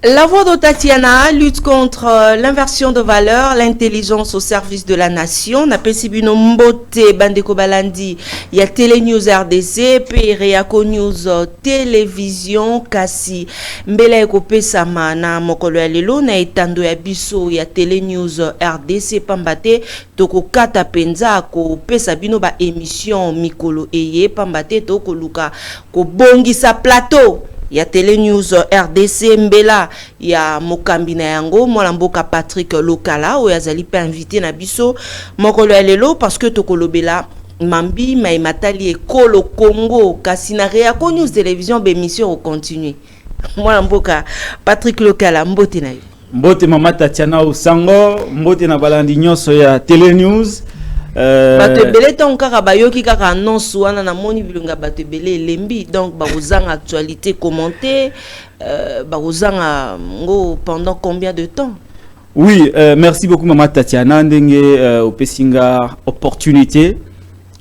La voix de Tatiana lutte contre l'inversion de valeur, l'intelligence au service de la nation. Napesibino Mbote Bandeko Balandi, il y a Télé News RDC, Reako News Télévision Kasi Mbela Ekope Sama na mokolo ya lelo na etando ya biso ya Télé News RDC Pambate toko kata penza ko pesa bino ba émission mikolo eye Pambate toko luka ko bongisa plateau. Il y a Télé News RDC Mbela, il y a Mokambi na yango, Molamboka Patrick Lokala, ou yazali pa invité na biso, mokolo elelo parce que tokolobela Mambi Maimatali et Kolo Congo, Kasina Reako News Télévision bémission au continue. Molamboka Patrick Lokala, mbote na yo. Mbote mama Tatiana Osango, mbote na balandi nyonso ya Télé News. Bato belé ton kaka bayoki kaka annonce wana na moni bilunga bato belé lembi donc ba ozanga actualité commentée ba ozanga ngo pendant combien de temps? Oui, merci beaucoup maman Tatiana ndenge opesinga opportunité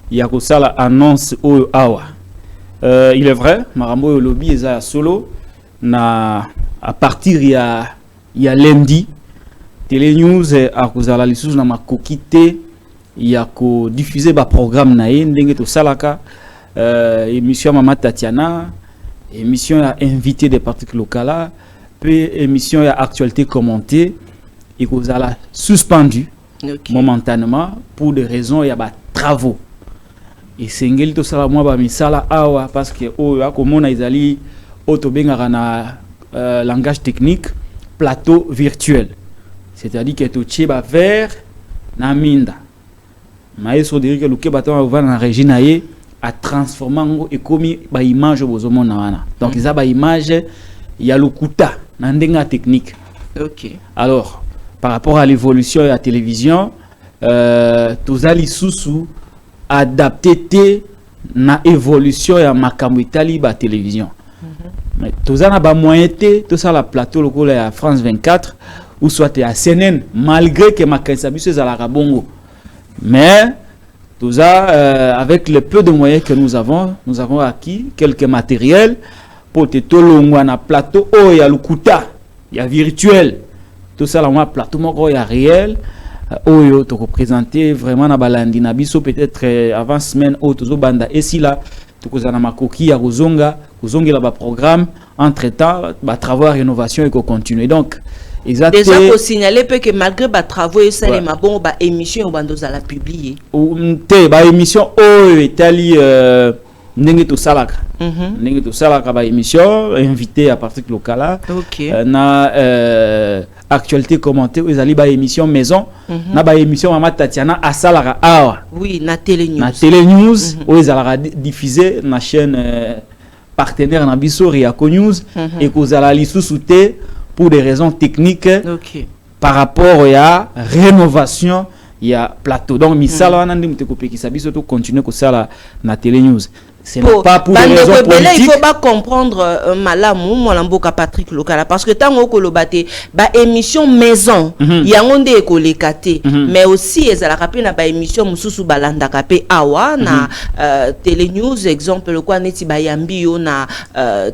ya ko sala annonce o awa. Il est vrai, marambo lobby eza solo na à partir ya lundi Télé News a kozala lisusu na makokite ya ko diffuser ba programme na ye ndenge to salaka émission mama Tatiana, émission ya invité des parties locales, puis émission ya actualité commentée et kozala suspendu momentanément pour des raisons ya ba travaux et sengeli to sala moi ba misala awa parce que o akomona izali otobenga na langage technique plateau virtuel, c'est-à-dire que to tcheba vers na minda maestro dire que le kebaton va na région aye a transformé et commis ba image bozomona wana donc ils a ba image ya lokuta na ndenga technique. OK. Alors par rapport à l'évolution de la télévision tozali susu adapté na évolution ya makambo itali ba télévision. Mais tozana ba moyen te to ça la plateau lokola ya France 24 ou soit à CNN malgré que makanisa biso za la rabongo. Mais tout ça, avec le peu de moyens que nous avons acquis quelques matériels pour te tolongwa na plateau oh ya lukuta ya virtuel tout ça là plateau moko ya réel oh yo to représenter vraiment na balandi na biso peut-être avant semaine oh tozo banda et si là to kozana makoki ya kozongela ba programme entre temps ba travaux de rénovation et ko continuer donc exactement. Déjà pour signaler que malgré les travaux et ça les bon ba émission au bando za la publier. Te ba émission o etali ndenge to salaka. Ndenge to salaka ba émission invité à partir locale. OK. Na actualité commentée aux ali ba émission maison na ba émission mama Tatiana a salaka awa. Oui, na Télé News. Na Télé News aux alaka diffuser na chaîne partenaire na biso Reako News et kozala lisusu te pour des raisons techniques. OK. Par rapport à rénovation il y a plateau donc misala wana ndi mtekope kisabiso to continuer ko sala na Télé News c'est pas pour des raisons politiques. Il faut pas comprendre malamu Molamboka Patrick Lokala parce que tango ko lobate ba émission maison yango nde ekolekate mais aussi ezala kapé na ba émission mususu balanda kapé awa na Télé News exemple quoi neti ba yambi yo na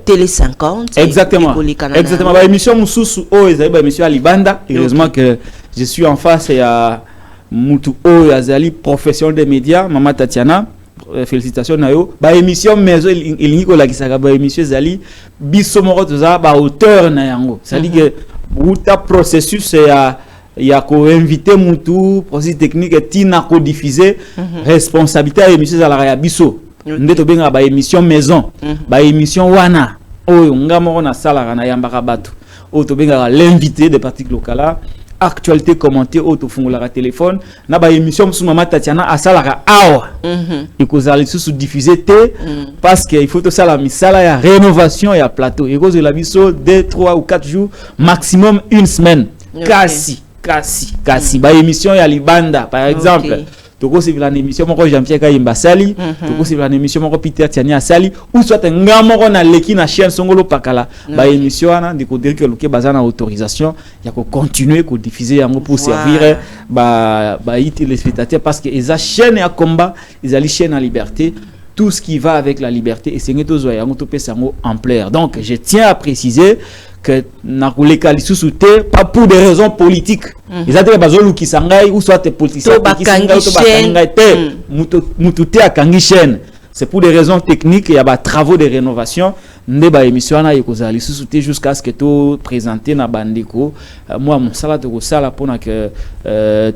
Télé 50 exactement ba émission mususu o ezali ba émission alibanda heureusement que je suis en face ya mutu o azali professionnel des médias mama Tatiana félicitations na yo ba émission maison il ko la kisaka ba émission zali biso moko toza ba auteur na yango ça dit que buta processus ya ko inviter mutu processus technique tina ko diffuser responsabilité à émission za la ya biso ndeto benga ba émission maison ba émission wana oyo ngamo na sala na yambaka bato o to benga l'invité de parties locales actualité commentée auto fungola téléphone na ba émission sous mama Tatiana asalaka awa ikozali sous diffuser te parce que il faut to sala misala ya rénovation ya plateau ikozo la biso 2 3 ou 4 jours maximum une semaine kasi ba émission ya libanda par exemple toko c'est une émission moko Jean-Pierre Kayimba sali toko c'est une émission moko Peter Tiania sali ou soit ngamo na leki na chaîne songolo pakala ba émission ana ndiko dire que loke bazana autorisation ya ko continuer ko diffuser yango pour servir ba téléspectateurs parce que eza chaîne ya combat ezali chaîne à liberté tout ce qui va avec la liberté et c'est en ampleur donc je tiens à préciser que na koleka lisusu te pas pour des raisons politiques. Ils ont bazolu ki sangai ou soit politiciens qui sangai te mutu te akangi chaîne. C'est pour des raisons techniques, il y a des travaux de rénovation. Nde ba émission na yokozala lisusu te jusqu'à ce que to présenter na bandeko. Moi mon sala to sala pour que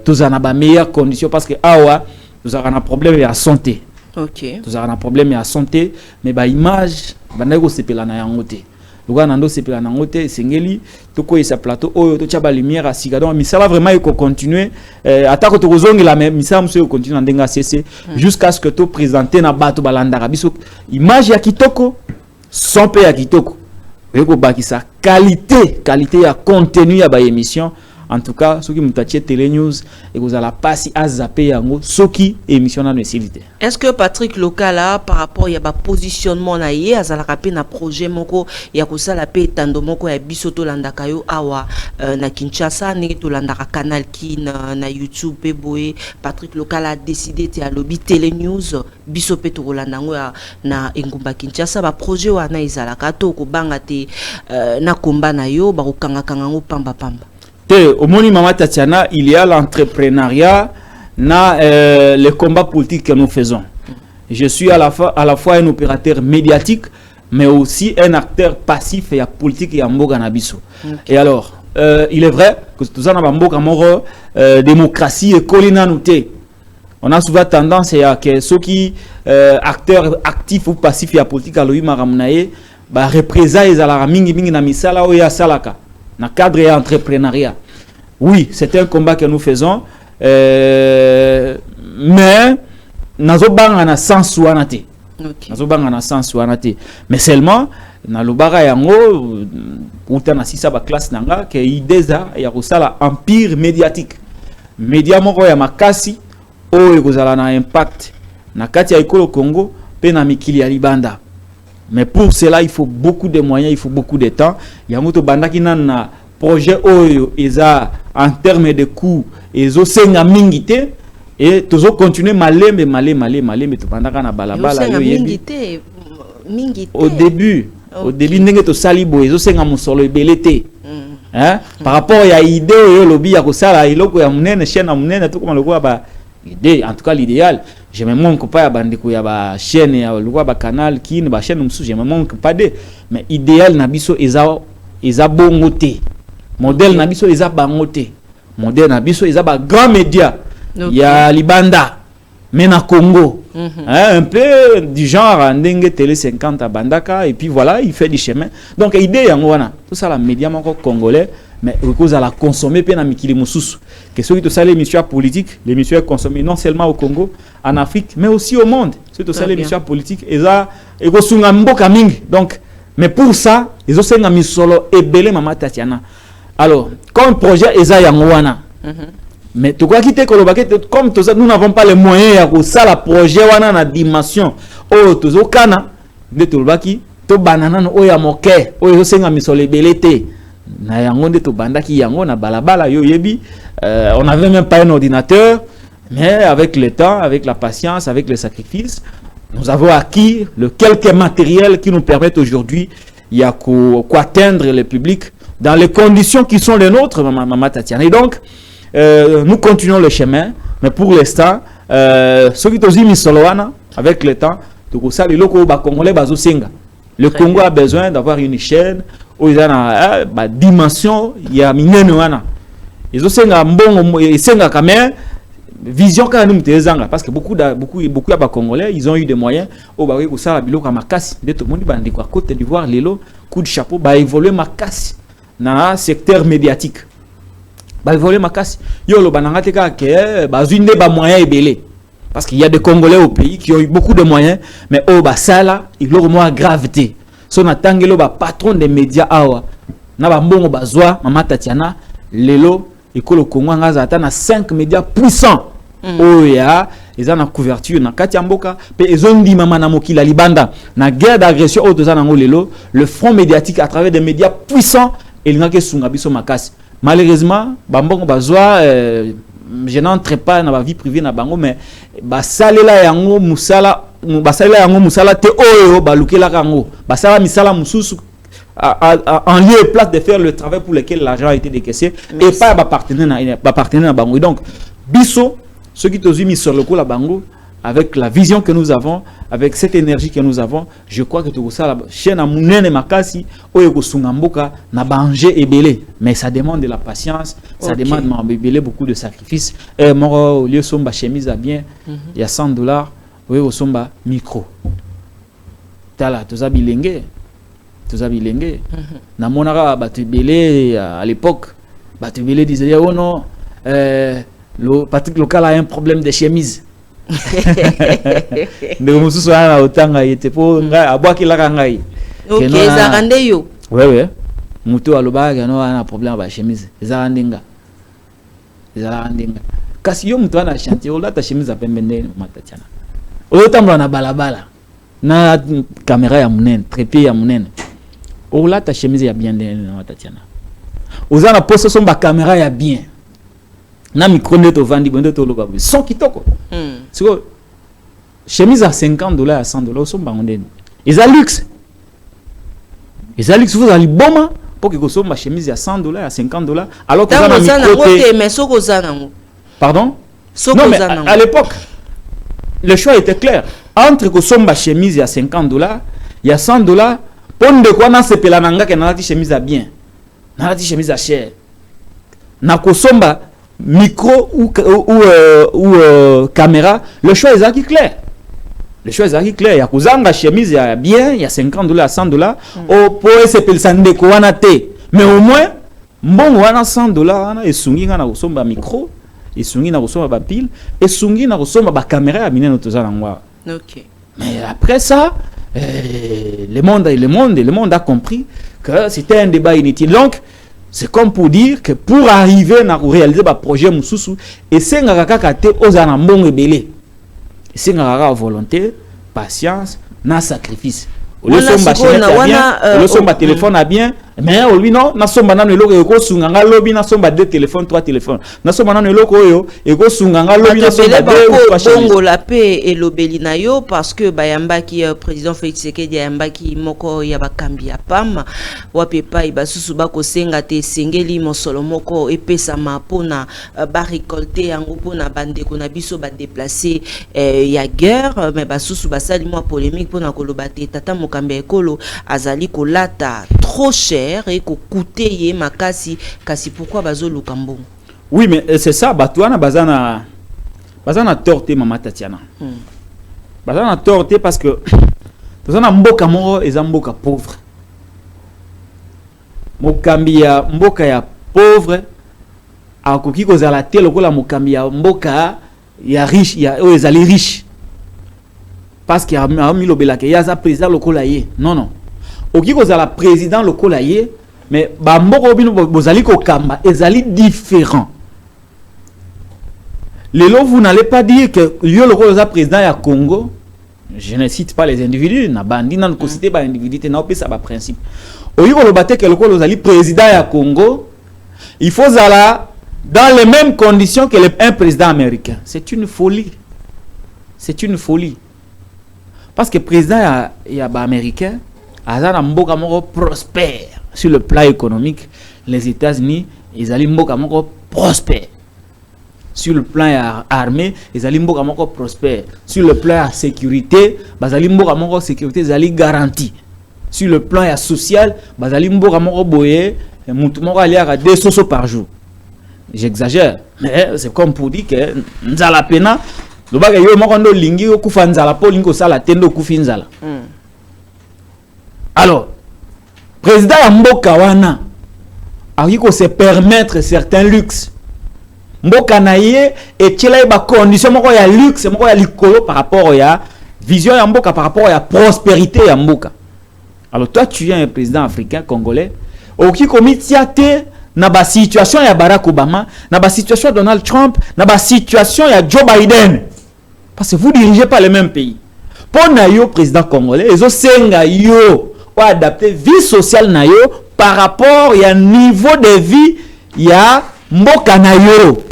tous en a ba meilleures conditions parce que awa nous avons un problème de santé. OK. Nous avons un problème de santé mais ba image bandeko sepela na yango te. Luga nando sepela na yango te sengeli to ko isa plateau oyo to tchaba lumière à sigadon mais ça va vraiment ko continuer attaque to kozongi la même ça monsieur continue ndenga cc jusqu'à ce que to présenter na bato balandaka biso image ya kitoko son pe ya kitoko eko bakisa qualité ya contenu ya ba émission. En tout cas, ceux qui m'ont Télé News et vous allez passer à zapper yango soki émission na nécessité. Est-ce que Patrick Lokala par rapport ya ba positionnement na ye azala rapé na projet moko ya ko sala pe tando moko ya bisoto landaka yo awa na Kinshasa ne to landaka canal ki na YouTube pe boye Patrick Lokala a décidé te alobi Télé News biso pe to landango na engumba Kinshasa ba projet wana izala ka to ko banga te na komba na yo ba ko kanga ngo pamba. Au Moni Mama Tatiana, il y a l'entrepreneuriat, le combat politique que nous faisons. Je suis à la fois un opérateur médiatique, mais aussi un acteur passif et politique et en Nabiso. Et alors, il est vrai que tout ça n'a démocratie et collinanouté. On a souvent tendance à que ceux qui acteurs actifs ou passifs et politique à l'OI Maramunaye, représailles à la mingi na misala ou ya salaka. Dans le cadre de l'entrepreneuriat. Oui, c'est un combat que nous faisons. Mais nous avons un sens ou un athée. Mais seulement, dans le barra yango, pour t'en assister à la classe nanga, que idéza y a la empire médiatique. Média moko ya makasi, o ekozala na impact. Na kati ya ikolo Congo, pe na mikili ya libanda. Mais pour cela, il faut beaucoup de moyens, il faut beaucoup de temps. Il y a moto banda qui na projet oyo eza en termes de coûts ezo senga mingité et toujours continuer malembe to banda na balabala yo yebi. Au début ndenge to salibo ezo senga musolo ebelete. Hein? Par rapport à l'idée yo lobi ya ko sala iloko ya munene chaîne na munene to comme lokwa ba idée en tout cas l'idéal. Je me manque pas à bandiko ya ba chaîne ya lokwa ba canal qui ne ba chaîne musu je me manque pas de mais idéal na biso eza bongote. Modèle na biso eza bangote. Modèle na biso eza ba grand média. Il y a Libanda mais na Congo. Un peu du genre ndenge télé 50 à Bandaka et puis voilà, il fait du chemin. Donc idée yango wana. Tout ça la média moko congolais mais cause à la consommer pe na mikili mususu. Que ceux qui te ça l'émission politique, l'émission est consommée non seulement au Congo, en Afrique mais aussi au monde. Ceux qui te ça l'émission politique eza ego sunga mboka mingi. Donc mais pour ça, ils ont senga misolo ebele Mama Tatiana. Alors, comme projet eza yangoana. Mais tu crois quitter comme tout ça nous n'avons pas les moyens pour ça la projet wana na dimension. Oh tozo kana de tolbaki to banana no ya moke. Oh yo senga misolo ebele te. Na yango de to bandaki yango na balabala yo yebi. On n'avait même pas un ordinateur, mais avec le temps, avec la patience, avec le sacrifice, nous avons acquis le quelques matériels qui nous permettent aujourd'hui d'atteindre le public dans les conditions qui sont les nôtres, Mama Tatiana. Et donc, nous continuons le chemin, mais pour l'instant, ceux qui ont mis Soloana, avec le temps, le Congo a besoin d'avoir une chaîne où il y a une dimension, il y a une ils ont quand même vision quand nous parce que beaucoup de Congolais ils ont eu des moyens au bari ko sala biloko makasi de tout le monde bandi kwa Côte d'Ivoire lelo coup de chapeau ba évoluer makasi na secteur médiatique ba évoluer makasi yo lo bananga te ka ke ba zunde ba moyens ebelé parce qu'il y a des Congolais au pays qui ont eu beaucoup de moyens mais au ba sala il leur moins gravité son atangelo ba patron des médias awa na ba mbongo bazwa Mama Tatiana lelo école Congo ngaza ata na 5 médias puissants oya eza na couverture na katiamboka pe ezondi mama na mokila libanda na guerre d'agression au tozana ngolelo le front médiatique à travers des médias puissants et l'ingake sunga biso makasi malheureusement bambongo bazwa je n'entre pas dans ma vie privée na bango mais basalela yango musala te oyo balukela kango basala misala mususu en lieu et place de faire le travail pour lequel l'argent a été décaissé. Et pas partenaire à Bango. Donc, Bisso, ceux qui t'ont mis sur le coup la Bango, avec la vision que nous avons, avec cette énergie que nous avons, je crois que tout ça, la chaîne à Mounene Makasi, Oyeko Sungamboka, n'a bangé et belé. Mais ça demande de la patience, ça demande beaucoup de sacrifices. Et moi, au lieu de chemise à bien, il y a $100, Oyeko Somba micro. Tala, tout ça bilingue. Tout ça bilingue. Na monara, batu belé à l'époque, batu belé disait, oh non, le Patrick Local a un problème de chemise. Mais on se souvient autant il était pour à boire qu'il a gagné. Ok, ça rendait yo. Ouais. Muto aloba il a un problème avec chemise. Ça rendinga. Kasi yo muto na chantier, on a ta chemise à pembende matatiana. Autant na balabala. Na caméra ya munene, trépied ya munene. On a ta chemise ya bien na matatiana. Ozana poste son ba caméra ya bien. Na micro neto vandi bonde to loba son kitoko. C'est que chemise à $50 à $100 sont bandés. Ils a luxe. Vous allez bon pour que vous soyez ma chemise à $100 à $50 alors que vous avez mais pardon? Non mais à l'époque le choix était clair entre que vous ma chemise à $50 il y a $100 pour de quoi na sepela nanga que na chemise à bien. Na chemise à cher. Na kosomba micro ou caméra, le choix est clair. Le choix est clair. Il y a Kuzanga chemise, il y a bien, il y a $50 à $100. Au point c'est pour le wana te. Mais au moins, bon wana $100 et sungi na kusomba micro, et sungi na kusomba pile, et sungi na kusomba caméra à mine notoza nangwa. OK. Mais après ça, le monde a compris que c'était un débat inutile. Donc c'est comme pour dire que pour arriver à réaliser un projet Moussoussou, et c'est un kakate aux anambons et belé. C'est une volonté, patience, na sacrifice. Le somba téléphone a bien, mais lui non, na somba na loko eko sunganga lobby na somba 2 téléphones, 3 téléphones. Na somba na loko yo eko sunganga lobby na somba 2 bongo la paix et lobeli na yo parce que bayamba ki président Félix Tshisekedi yamba ki moko ya bakambi ya pam wapepa ibasusu bako senga te sengeli mosolo moko epesa mapona ba récolter yango pona bande ko na biso ba déplacer ya guerre mais basusu basali mo polémique pona koloba te tata mokambe ekolo azali kolata trop cher et ko coûter ye makasi kasi pourquoi bazo lukambo. Oui mais c'est ça batouana bazana torté mama Tatiana. Bazana torté parce que bazana mboka moko eza mboka pauvre. Mokambi ya mboka ya pauvre akoki kozala te lokola mokambi ya mboka ya riche ya ezali riche. Parce qu'il y a mis le belake ya za président lokola ye. Non. Oki kozala président lokola ye mais ba mboko bino bozali ko kamba ezali différent. Lelo, vous n'allez pas dire que le président du Congo, je ne cite pas les individus, na bandi na ko citer ba individu na opé ça ba principe. Oyo ko lobaté que le président du Congo, il faut zala dans les mêmes conditions que un président américain. C'est une folie. C'est une folie. Parce que le président américain a mboka moko prospère sur le plan économique. Les États-Unis, ils allaient mboka moko prospère. Sur le plan armé, les alimboka moko prospère. Sur le plan sécurité, les alimboka moko sécurité zali garantie. Sur le plan social, les alimboka moko boye, mutu moko ali à 2 sosos par jour. J'exagère, mais c'est comme pour dire que nzala pena, le baga yo moko ndo lingi yo kufa nzala po lingo sala tendo kufi nzala. Alors, président ya mboka wana, a ko se permettre certains luxes. Mboka na ye et tchela ba condition moko ya luxe moko ya likolo par rapport ya vision ya mboka par rapport ya prospérité ya mboka. Alors toi tu es un président africain congolais oki komitiate na ba situation ya Barack Obama, na ba situation ya Donald Trump, na ba situation ya Joe Biden. Parce que vous dirigez pas le même pays. Pour na yo président congolais, ezo senga yo ou adapter vie sociale na yo par rapport ya niveau de vie ya mboka na yo.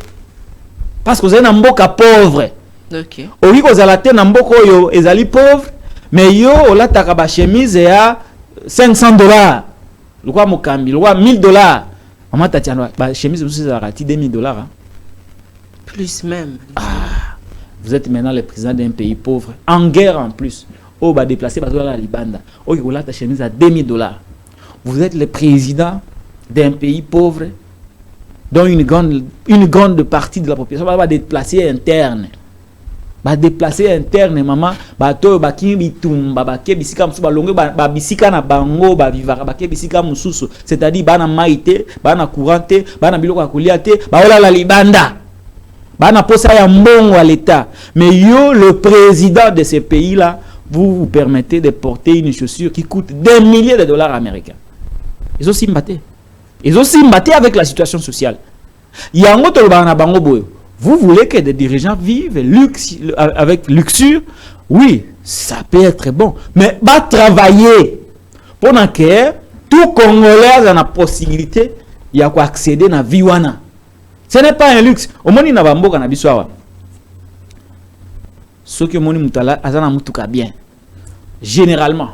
Parce que vous êtes un mboka pauvre. OK. Oki kozala te na mboka oyo ezali pauvre, mais yo olataka ba chemise ya $500. Le roi Mokambi, le roi $1000. Maman Tatiana, bah chemise vous c'est arrêté $2000 hein. Plus même. Vous êtes maintenant le président d'un pays pauvre, en guerre en plus. Oh bah déplacé bah la Libanda. Oh il a ta chemise à $2000. Vous êtes le président d'un pays pauvre dont une grande partie de la population va déplacer interne. Ba déplacer interne maman ba to ba ki bitumba ba ke bisika musu ba longe ba bisika na bango ba vivaka ba ke bisika mususu, c'est-à-dire bana maite bana courante bana biloko akuliate ba ola la Libanda bana posa ya mbongo à l'état. Mais yo le président de ces pays là vous permettez de porter une chaussure qui coûte des milliers de dollars américains. Ils aussi mbatté avec la situation sociale. Yango to ba na bango boyo. Vous voulez que des dirigeants vivent avec luxure? Oui, ça peut être bon. Mais va travailler pour que tout Congolais a la possibilité d'accéder à la vie. Ce n'est pas un luxe. Au moins, il n'y a pas de biswa. Ce que mon mutala azana mutuka bien. Généralement,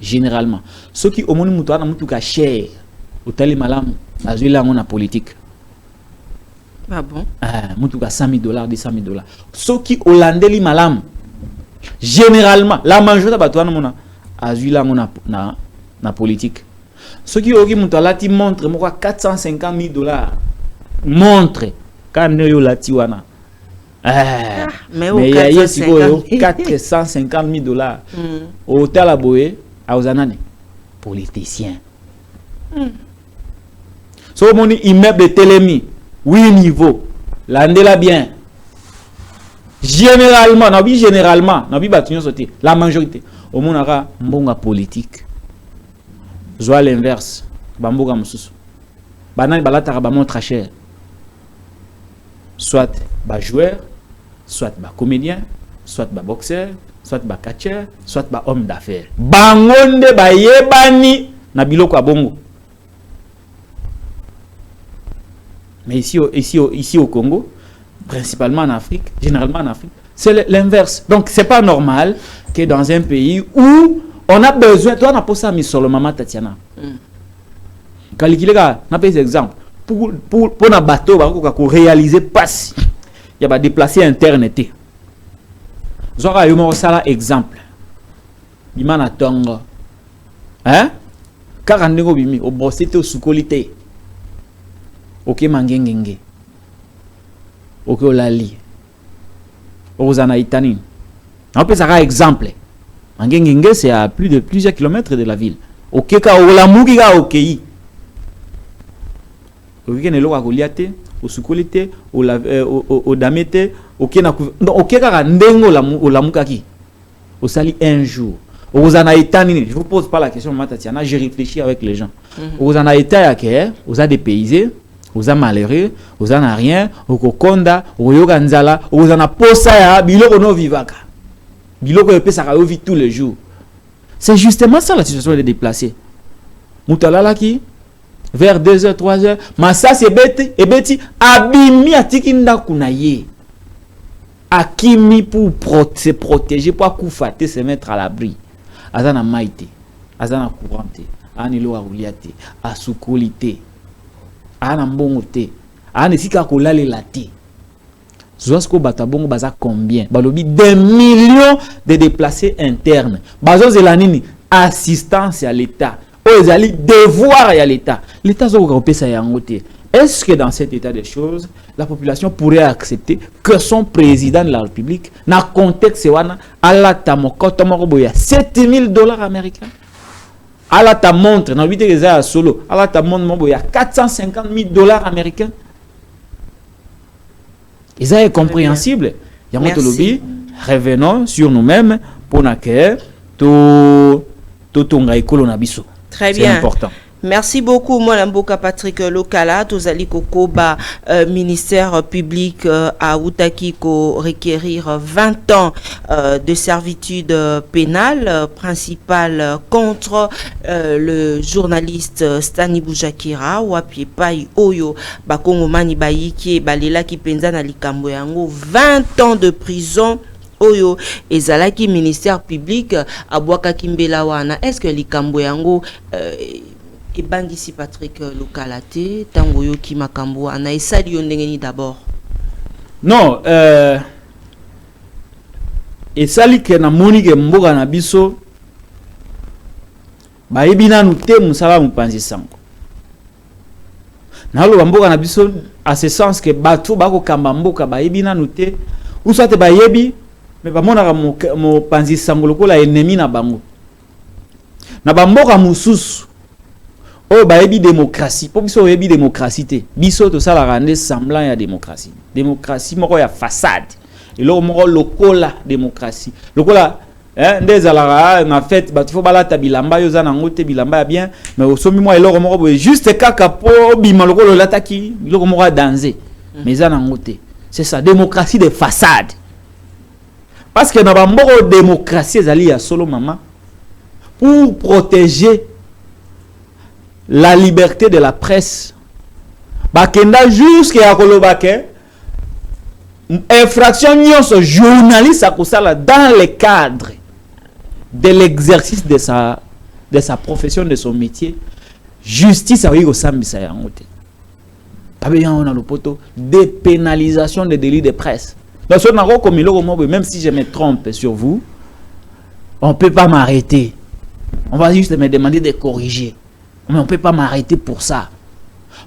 généralement, ceux qui au moins mutala mutuka cher, au tali malam, azula ngona politique. Ah bon? Mutuka $100,000, $200,000. Ceux qui hollandais li malam, généralement, la majorité batouana mona azula ngona na politique. Ceux qui ogi mutala ti montre moi $450,000 montre quand yo latiwana. Mais il y a $450,000 au Talaboé à Ozanane politicien. So mon immeuble de Télémi 8 niveaux l'andela bien généralement la majorité au monara mbonga politique soit l'inverse bamboga mususu banani balataka ba montre cher soit ba joueur soit ba comédien, soit ba boxeur, soit ba catcheur, soit ba homme d'affaires. Bangonde ba yebani na biloko abongo. Mais ici au Congo, principalement en Afrique, généralement en Afrique, c'est l'inverse. Donc c'est pas normal que dans un pays où on a besoin, toi on a posé mis sur le maman Tatiana. Kalikilega, on a pris exemple pour un bateau pour réaliser passe. Il y a déplacé interne été. Zora yomo sala exemple. Bimana tongo. Hein? Car andego bimi au bossete au sukolité. OK mangengenge. OK olali. Ozana itani. On peut ça exemple. Mangengenge c'est à plus de plusieurs kilomètres de la ville. OK ka olamuki ka OK. OK ne lo akoliate. Au sukolité, au damete, au kekara ndengo la mukaki. Au sali un jour. Aux anaïtani, je vous pose pas la question, Tatiana, j'ai réfléchi avec les gens. Aux anaïtani, aux a dépaysés, aux a malheureux, aux a rien, aux kokonda, aux yoganzala, aux a posaya, biloko no vivaka. Biloko yope sakayo vit tous les jours. C'est justement ça la situation des déplacés. Moutalala qui vers 2h, 3h, Massa c'est bête, et bêti, abimi atikinda kunaye. Akimi pour se protéger, pour koufater, se mettre à l'abri. Azana maite, azana courante, anilo aouliate, asukolite, anambongote, anesika kolale late. Zoasko batabongo baza combien? Balobi des millions de déplacés internes. Bazo zelanini, assistance à l'État. Devoir à l'État. L'État est-ce que dans cet état de choses, la population pourrait accepter que son président de la République, dans le contexte où il y a $7,000 américains, à la ta montre, dans le solo, à la ta montre, il y a $450,000 américains. Et ça est compréhensible. Revenons sur nous-mêmes pour que tout tonga ekolo na biso. Très bien. C'est important. Merci beaucoup, Mboka Patrick Lokala, Tozali Kokoba, ministère public à Outakiko requérir 20 ans de servitude pénale principale contre le journaliste Stani Boujakira ou Apiepai Oyo Bakongo Mani Baiki Balela ki penza na likambo yango 20 ans de prison oyo ezalaki ministère public abwaka kimbela wana. Est-ce que likambo yango ebangisi Patrick Lokalate tango yo ki makambo wana esali yo ndenge ni d'abord? Non, esali ke na moni ke mboka na biso ba yebina nute musala mupanzi sango. Na lo mboka na biso à ce sens que bato bako kamba mboka ba yebina nute ou soit ba yebi mais ba mona mo panzi sango lokola ennemi na bango. Na ba mboka mususu o ba yebi démocratie, po biso yebi démocratie te. Biso to sala rendre semblant ya démocratie. Démocratie moko ya façade. Et là moko lokola démocratie. Lokola ndeza la na fait ba faut balata bilamba yo za na ngote bilamba ya bien mais au somi moi eloko moko juste kaka po bima lokolo lataki eloko moko danger mais za na ngote. C'est ça, démocratie de façade. Parce que na ba mboko démocratie ezali ya solo mama pour protéger la liberté de la presse. Bakenda jusqu'à kolobake infraction nyonso journaliste akosala dans le cadre de l'exercice de sa profession, de son métier, justice a eu au sambisa yango te. Tabeya on a le poto dépénalisation des délits de presse. Donc ce n'a comme il même si je me trompe sur vous, on peut pas m'arrêter. On va juste me demander de corriger. Mais on peut pas m'arrêter pour ça.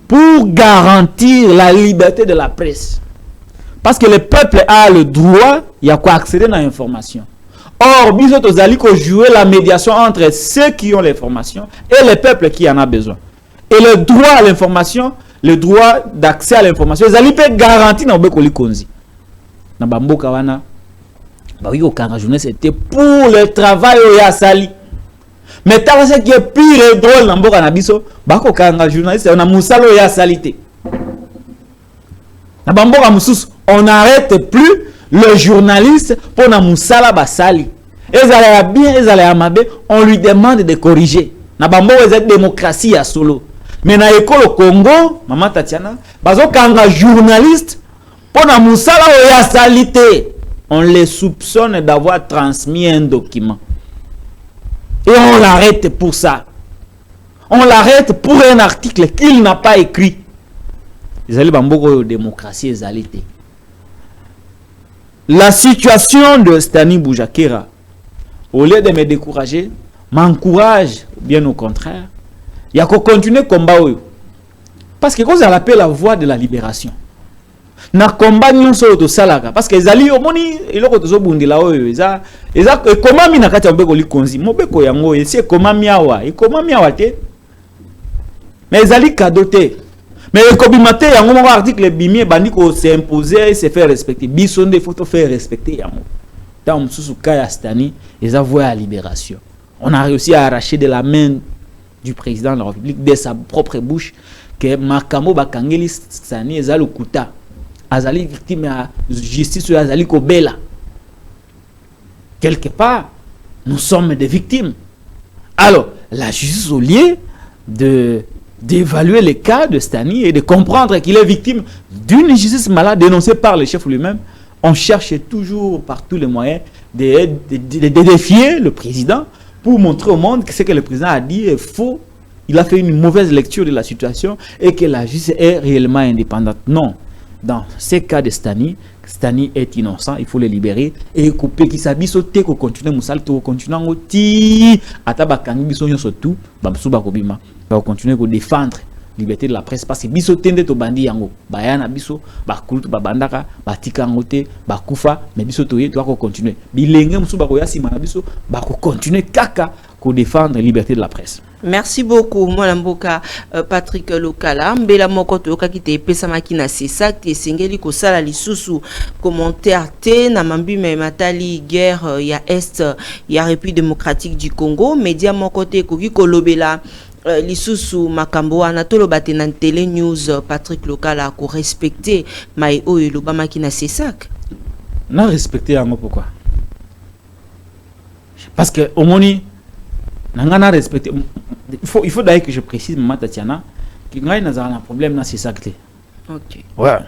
Pour garantir la liberté de la presse. Parce que le peuple a le droit, il y a quoi accéder à l'information. Or, bisous aux alliés qui jouer la médiation entre ceux qui ont l'information et le peuple qui en a besoin. Et le droit à l'information, le droit d'accès à l'information, les alliés peuvent garantir dans le konzi. Dans Bambo Kawana, oui, au Kanga c'était pour le travail au Yassali. Mais tant ce qui est pire et drôle dans Mboka Nabiso, Bako Kanga journaliste, on a Moussalo et Yassalité. Dans Bamboka Moussous, on n'arrête plus le journaliste pour na Moussala Basali. Et ça bien, et ça mabe, on lui demande de corriger. Na Bamboka c'est démocratie à solo. Mais na école au Congo, Maman Tatiana, Bazo Kanga journaliste pour na Moussala et Yassalité. On les soupçonne d'avoir transmis un document. Et on l'arrête pour ça. On l'arrête pour un article qu'il n'a pas écrit. Ils allaient bamboko démocratie égalité. La situation de Stani Boujakera, au lieu de me décourager, m'encourage, bien au contraire. Il y a qu'à continuer le combat. Parce que quand on appelle la voie de la libération, na combat nyonso to salaka parce que ezali omoni eloko to zobundela oyo eza komami na kati ya mbeko likonzi mobeko yango esi komami awa te mais ezali cadeauté mais ekobimate yango moko article bimi bandi ko s'imposer et se faire respecter biso nde faut faire respecter yango dans mususu kaya Stani eza voie à libération. On a réussi à arracher de la main du président de la République de sa propre bouche que makambo bakangeli Stani eza lokuta azali victime à justice ou azali kobela. Quelque part, nous sommes des victimes. Alors, la justice au lieu d'évaluer le cas de Stani et de comprendre qu'il est victime d'une justice malade dénoncée par le chef lui-même, on cherche toujours par tous les moyens de défier le président pour montrer au monde que ce que le président a dit est faux. Il a fait une mauvaise lecture de la situation et que la justice est réellement indépendante. Non. Dans ces cas de Stani est innocent, il faut le libérer et couper qui s'habille sauter qu'on continue Moussal to continue en oti ataba kangi biso nyo surtout bamsu bakobima va continuer à défendre liberté de la presse parce que biso tende to bandi yango bayana biso bakulutu babandaka batika ngote bakufa mais biso to yeto ko continuer bilenge musu bakoya sima na biso bako continuer kaka ko défendre liberté de la presse. Merci beaucoup, Mboka Patrick Lokala. Mbela moko toyoka kite pesa makina sesa te sengeli ko sala lisusu commentaire te na mambi me matali guerre ya est ya République démocratique du Congo. Média moko te koki kolobela lisusu makambo wana toloba te na télé news Patrick Lokala ko respecter mai oyo loba makina sesa. Na respecter yango pourquoi? Parce que au moni nangana respecter il faut d'ailleurs que je précise Maman Tatiana qu'il y a un problème dans ces actes. OK. Ouais.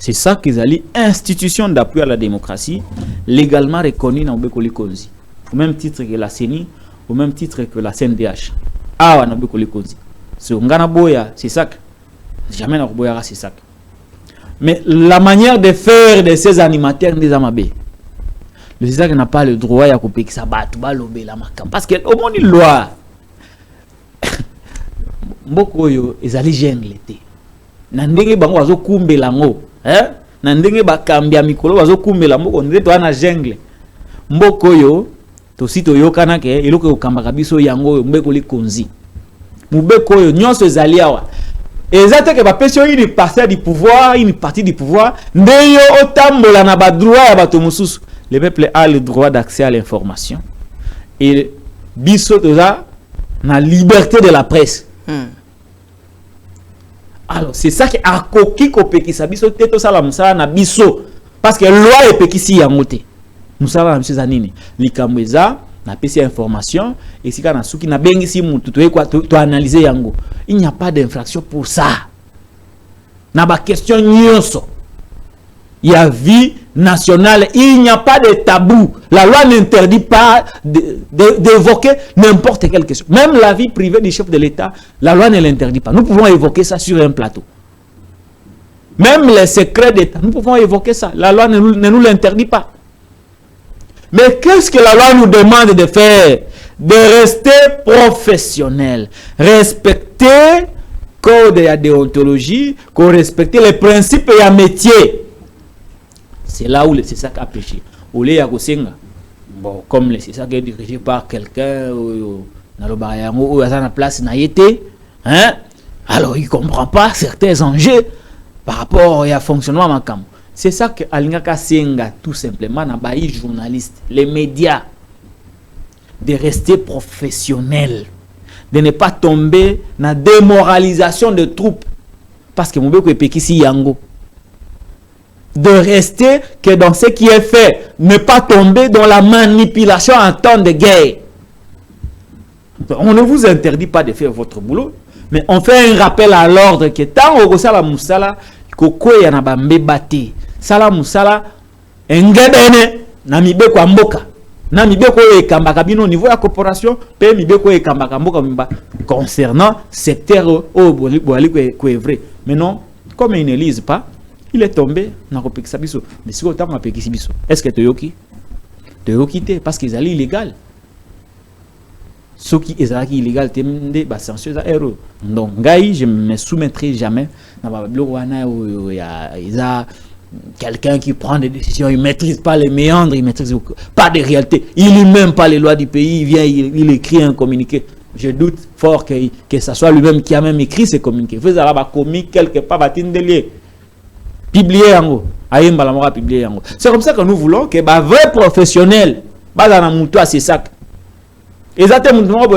C'est ça qu'ils allaient institution d'appui à la démocratie légalement reconnue dans Bekoli Konzi. Au même titre que la CENI, au même titre que la CNDH. Ah, on a Bekoli Konzi. C'est Ngana Boya, c'est ça. Jamais na Boya, c'est ça. Mais la manière de faire de ces animateurs des Amabé, le CESAC n'a pas le droit de couper que ça bat, parce que au moins une loi. Mboko yo ezali jungle te. Na ndenge bango bazo kumbela ngo, na ndenge bakambia mikolo bazo kumbela mboko ndenge to ana jungle. Mboko yo to sito yokana ke eloko okambaka biso yango yo mbeko likonzi. Mubeko yo nyonso ezali awa. Ezate ke bapesi yo une partie du pouvoir, une partie du pouvoir, ndeyo otambola na ba droit ya bato mususu. Le peuple a le droit d'accès à l'information. Et biso toza na liberté de la presse. Alors, c'est ça qui a coquille qui s'abisso teto sala musala na biso. Parce que loi est pekisi yangote. Musala na biso zanini. Likambeza, na pesi information, et si kana suki na bengi si mutu to analyser yango. Il n'y a pas d'infraction pour ça. Na ba question nyonso. Il y a vie nationale, il n'y a pas de tabou. La loi n'interdit pas d'évoquer n'importe quelle question. Même la vie privée du chef de l'État, la loi ne l'interdit pas. Nous pouvons évoquer ça sur un plateau. Même les secrets d'État, nous pouvons évoquer ça. La loi ne nous l'interdit pas. Mais qu'est-ce que la loi nous demande de faire? De rester professionnel, respecter le code de la déontologie, respecter les principes et les métiers. C'est là où le CESAC a péché. Au lieu de bon, comme le CESAC est dirigé par quelqu'un, ou à la place hein? Alors il ne comprend pas certains enjeux par rapport au fonctionnement de Makam. C'est ça que Alingaka Senga, tout simplement, n'a pas eu journaliste, les médias, de rester professionnels, de ne pas tomber dans la démoralisation de troupes. Parce que mon béco est pékisi yango. De rester que dans ce qui est fait, ne pas tomber dans la manipulation en temps de guerre. On ne vous interdit pas de faire votre boulot, mais on fait un rappel à l'ordre que tant au sala musala koko ya na bambe bate sala musala engedene na mibeko mboka na mibeko e kambaka bino au niveau de la corporation pe mibeko e kambaka mboka mba concernant secteur au boali ko est vrai. Mais non, comme ils ne lisent pas, il est tombé dans le Peksabiso. Mais si vous avez un Peksabiso, est-ce que tu es quitté parce qu'ils allaient illégal? Ceux qui sont illégaux, ils sont censés être héros. Donc, je ne me soumettrai jamais. Il y a quelqu'un qui prend des décisions, il ne maîtrise pas les méandres, il ne maîtrise pas de réalité. Il ne lit même pas les lois du pays, il vient, il écrit un communiqué. Je doute fort que ce soit lui-même qui a même écrit ce communiqué. Vous avez commis quelque part, publié en haut. C'est comme ça que nous voulons que les vrais professionnels, c'est ça. Exactement, non.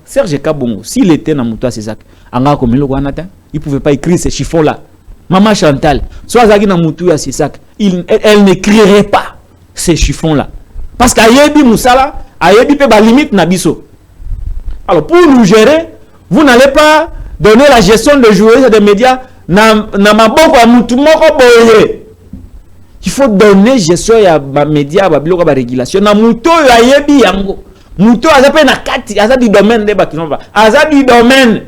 Serge Kabongo, s'il était dans Moutoua Césac, il ne pouvait pas écrire ces chiffons-là. Maman Chantal, soit dans Moutoua Césac, elle n'écrirait pas ces chiffons-là. Parce qu'Ayebi Moussala, Ayebi peut ba limite Nabiso. Alors pour nous gérer, vous n'allez pas donner la gestion de joueurs et de médias na maboko à Moutoumoko boye. Il faut donner gestion à médias, à la régulation. Na Mouto Ayebi Yango. Mouto azape na kati, azadi domaine de bakinova. Azadi domaine.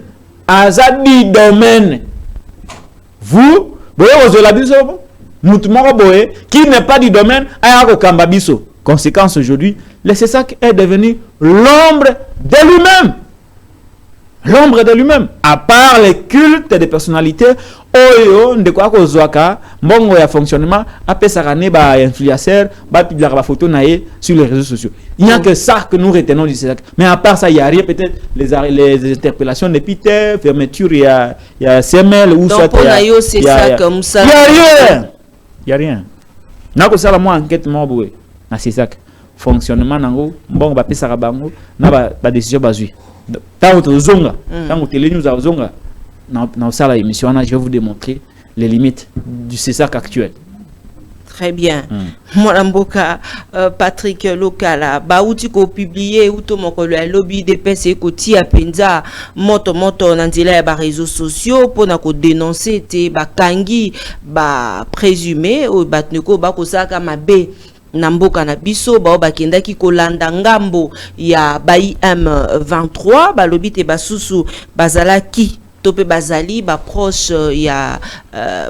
Vous, boye la biso, Moutoumoko boye, qui n'est pas du domaine, ayako kambabiso. Conséquence aujourd'hui, le CESAC est devenu l'ombre de lui-même. L'ombre de lui-même. À part les cultes des personnalités, oyo ndeko ko zwaka mbongo ya fonctionnement apé sarane ba influenceur ba publier ba photo naé sur les réseaux sociaux. Il n'y a que ça que nous retenons du CESAC. Mais à part ça, il y a rien, peut-être les interpellations de Peter, fermeture, il y a CML ou soit il y a rien. Il y a rien. Na ko sala moi enquête mo boé na CESAC. Fonctionnement nango mbongo ba pesa bango na ba décision bazui. Tant que zonga, tant que télé nous a zonga, dans la émission, je vais vous démontrer les limites du CESAC actuel. Très bien. Moi, Mboka, Patrick Lokala, bauti ko publié ou to moko le lobby de PC koti a penza moto nandila ba réseaux sociaux pour na ko dénoncer te ba kangi ba présumé ou batneko ba ko saka mabe na mboka na biso ba bakendaki kolanda ngambo ya bai M23 ba lobby te basusu bazalaki topé bazali ba proche ya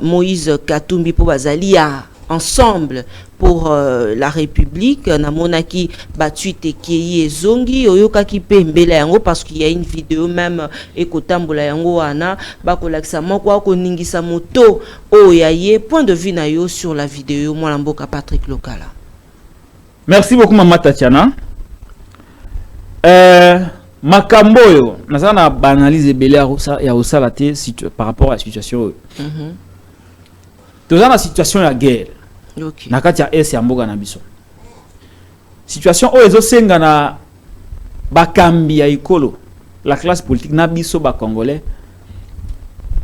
Moïse Katumbi pour bazali ya ensemble pour la République na monaki battu te kiyi ezongi oyoka ki pembela yango parce qu'il y a une vidéo même ekotambola yango wana bakolakisa moko ko ningisa moto o yaye point de vue na yo sur la vidéo moi mboka Patrick Lokala. Merci beaucoup Maman Tatiana. Makamboyo nazana banaliser belé ya osala te par rapport à la situation. Dans la situation de la guerre, okay. Nakati ya S ya mboka na biso. Situation o ezo senga na bakambi ya ikolo, la classe politique na biso ba congolais,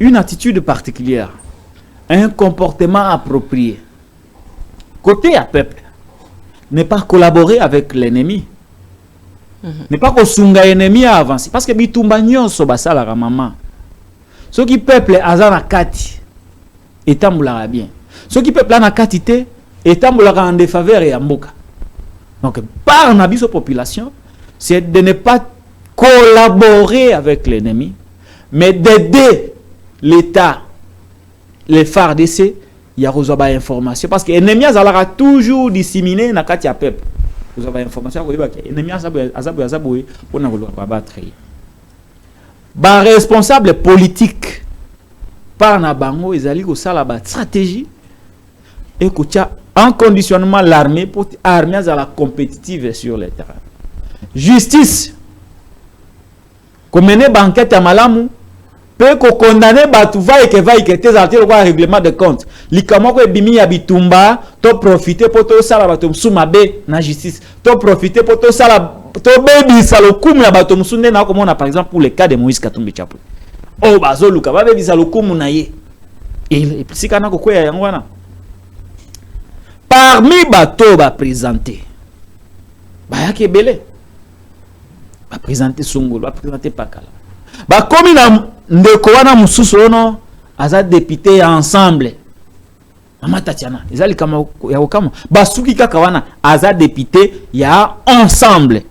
une attitude particulière, un comportement approprié. Côté à peuple, ne pas collaborer avec l'ennemi. Ne pas kosunga ennemi à avancer parce que bitumba nyonso basala ka mama. Ce qui peuple azana kati etamboulera bien. Ce qui peuple na quantité etamboulera en défaveur et en mboka. Donc par na biso population, c'est de ne pas collaborer avec l'ennemi, mais d'aider l'État, les FARDC, il y a reçoit information parce que l'ennemi azalaka toujours disséminé na kati ya peuple. Vous avez information que l'ennemi azabu pour na vouloir battre. Ba responsable politique par na bango ezali ko sala ba stratégie et ko tia en conditionnement l'armée pour armée à la compétitive sur le terrain. Justice ko mener banquette à malamu peut ko condamner batu va et que tes articles quoi règlement de compte likamo ko bimi ya bitumba to profiter pour to sala batu sumabe na justice to profiter pour to sala to bebi salokumu ya batu musunde na ko mona par exemple pour le cas de Moïse Katumbi Chapo. Oh bazoluka ba bebisa lokumu na ye et sikana ko kwea yango wana parmi bato ba présenter ba yake belé ba présenter Songolo ba présenter Pakala ba komi na ndeko wana mususu ono aza député ensemble Mama Tatiana ezali kama ya okama basuki kaka wana aza député ya ensemble.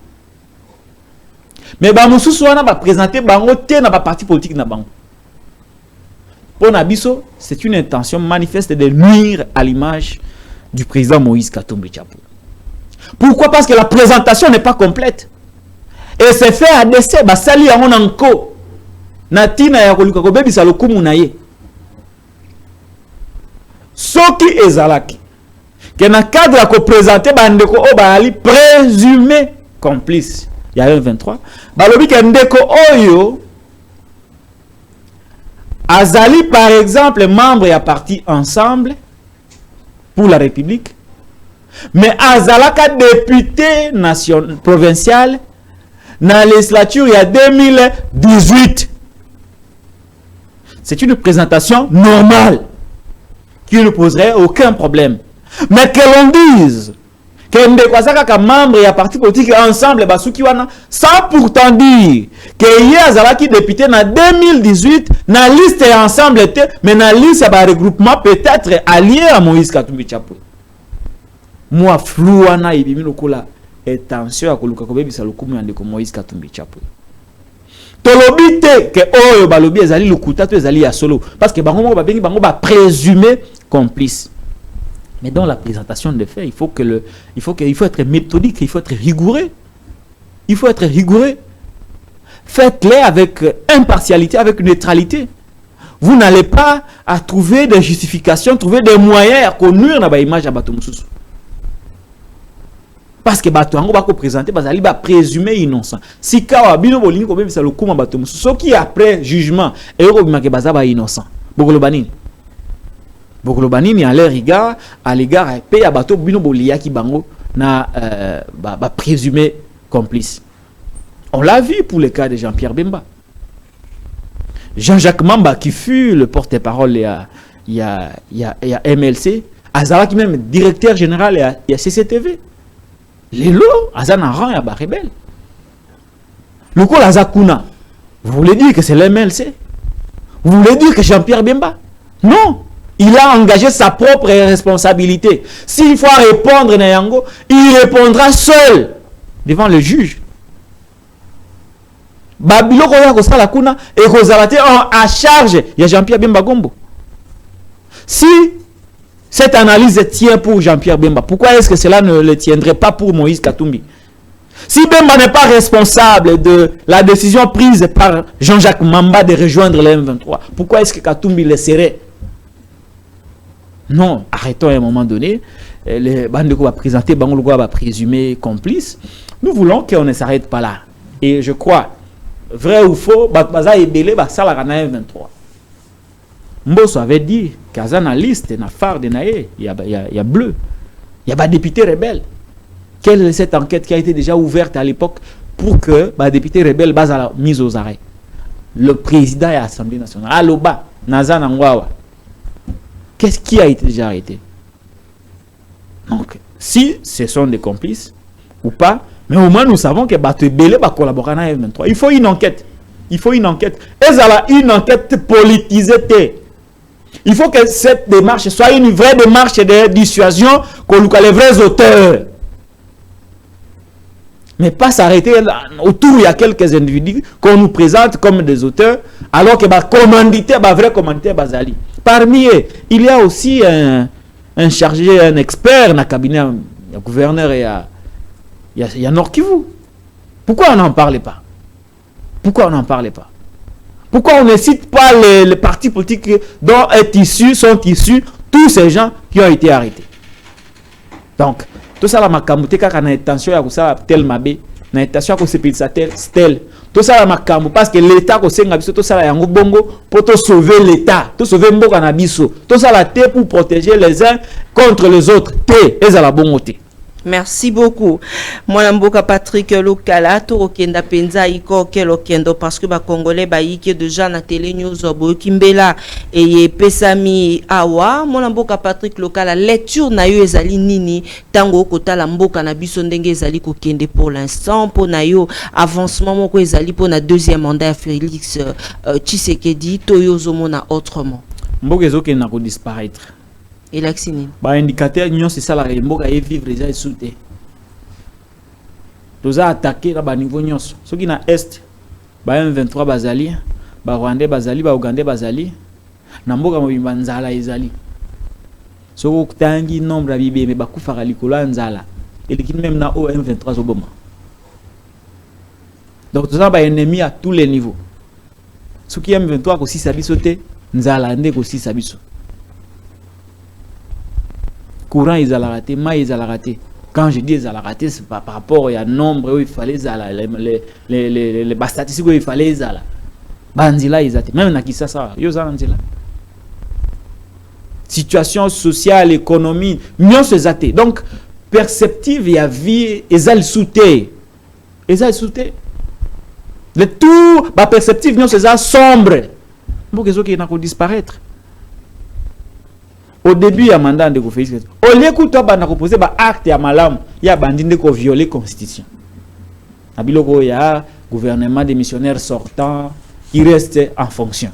Mais ba mususu wana ba présenter bango te na ba parti politique na bango. Pour Nabiso, c'est une intention manifeste de nuire à l'image du président Moïse Katumbi Chapo. Pourquoi? Parce que la présentation n'est pas complète. Et c'est fait à décès ba sali yango nanko. Natina ya koluka ko bebisa lokumu na ye. Soki ezalaki que na cadre ko présenter bandeko o ba ali présumé complice. Il y a un 23. Balobi ke ndeko oyo azali par exemple membre ya parti ensemble pour la République, mais azalaka député national provincial na législature il y a 2018. C'est une présentation normale qui ne poserait aucun problème. Mais que l'on dise que Ndekwasaka ka membre ya parti politique ensemble basuki wana sans pourtant dire que Yazala qui député na 2018 na liste ensemble était mais na liste ya ba regroupement peut-être allié à Moïse Katumbi Chapo. Moi flou wana ibimi lokola attention à koluka ko bebisa lokumu ya ndeko Moïse Katumbi Chapo. Tolobite que oyo balobi ezali lokuta to ezali ya solo parce que bango ba bengi bango ba présumé complice. Mais dans la présentation des faits, il faut être méthodique, il faut être rigoureux. Il faut être rigoureux. Faites-les avec impartialité, avec neutralité. Vous n'allez pas à trouver des justifications, trouver des moyens à conduire dans l'image à Bato Moussous. Parce que Bato Ango va présenter, il va présumer innocent. Si Kawa Bino Bolini, comme ça le coup à Bato Moussous, ce qui après jugement, et il va innocent. Bogolobanini. Bogolobanini à leur égard, à l'égard paye à bateau bino bolia qui bango na présumé complice. On l'a vu pour le cas de Jean-Pierre Bemba. Jean-Jacques Mamba qui fut le porte-parole il y a MLC Azala qui même directeur général et à CCTV. Les lots, Azana rang et à Rebelle. Le coup, Azakuna, vous voulez dire que c'est l'MLC? Vous voulez dire que Jean-Pierre Bemba? Non. Il a engagé sa propre responsabilité. S'il faut répondre, Nayango, il répondra seul devant le juge. Babilo la kuna et à charge, il y a Jean-Pierre Bemba Gombo. Si cette analyse tient pour Jean-Pierre Bemba, pourquoi est-ce que cela ne le tiendrait pas pour Moïse Katumbi? Si Bemba n'est pas responsable de la décision prise par Jean-Jacques Mamba de rejoindre le M23, pourquoi est-ce que Katumbi le serait? Non, arrêtons à un moment donné. Les bandes va présenter, Bangolo va présumer complice. Nous voulons qu'on ne s'arrête pas là. Et je crois, vrai ou faux, Baza et Belé, ça la Rana M23. Mbosso avait dit qu'Azana liste, na phare de Naé, il y a bleu. Il y a pas député rebelle. Quelle est cette enquête qui a été déjà ouverte à l'époque pour que les députés rebelles base à la mise aux arrêts? Le président et l'Assemblée nationale. Aloba, Nazana Ngwawa. Qu'est-ce qui a été déjà arrêté? Donc, si ce sont des complices ou pas, mais au moins nous savons que Bato Belé va collaborer avec M23. Il faut une enquête. Il faut une enquête. Et ça une enquête politisée. Il faut que cette démarche soit une vraie démarche de dissuasion qu'on loue les vrais auteurs. Mais pas s'arrêter autour, il y a quelques individus qu'on nous présente comme des auteurs, alors que vrai commanditaire Bazali. Parmi eux, il y a aussi un chargé, un expert dans le cabinet, il y a gouverneur et il y a Nord Kivu. Pourquoi on n'en parle pas? Pourquoi on n'en parle pas? Pourquoi on ne cite pas les partis politiques dont sont issus tous ces gens qui ont été arrêtés? Donc, tout ça, la makamouté, quand on a intention à ça, tel mabé, on a intention à se pilsa tel. Tout ça, la makamou, parce que l'État, tout ça, la bongo, pour sauver l'État, pour sauver Mboka Nabiso. Tout ça, la terre pour protéger les uns contre les autres. Té, et ça, la bongoté. Merci beaucoup. Moi, Mboka Patrick Lokala, Torokenda Penza, Iko Kelokendo, parce que ba Congolais, ba yiki déjà na télé news, bo Kimbela, et Pesami Awa. Moi, Mboka Patrick Lokala, lecture na yo ezali nini, tango kota la Mboka na biso ndenge ezali kokende pour l'instant, pour na yo avancement moko ezali pour na deuxième mandat Félix Tshisekedi, toyo zomona autrement. Mboka ezokende na ko disparaître. Et l'accini. Bah indicateur union c'est ça la mboka et vivre déjà souté. Tous a attaqué là bas niveau union. Ceux qui na est, bah M23 bazali, bah Rwandais bazali, bah Ougandais bazali, na mboka mobimba nzala ezali. So tangi nombre à bibé mais bah kufara likola nzala. Et l'équipe même na o M23 zoboma. Donc tout ça bah ennemi à tous les niveaux. Ceux qui M23 aussi sabisoté, nzala ndé aussi sabiso. Courant ils allaient rater, maïs ils allaient rater. Quand je dis ils allaient rater, c'est pas par rapport à nombre où il fallait les statistiques où il fallait ils allaient. Banzila ils allaient. Même na kisa ça, yo zanzila. Situation sociale, économie, mieux se zaté. Donc perceptive il y a vie, ils allaient sauter. Ils allaient sauter. Le tout, bah perceptive mieux se zat sombre. Pour que qui n'a qu'à disparaître. Au début, il y a un mandat de Félix. Au lieu que tu as proposé un acte à malam, il y a un bandit de violer la Constitution. Il y a un gouvernement des missionnaires sortants qui reste en fonction.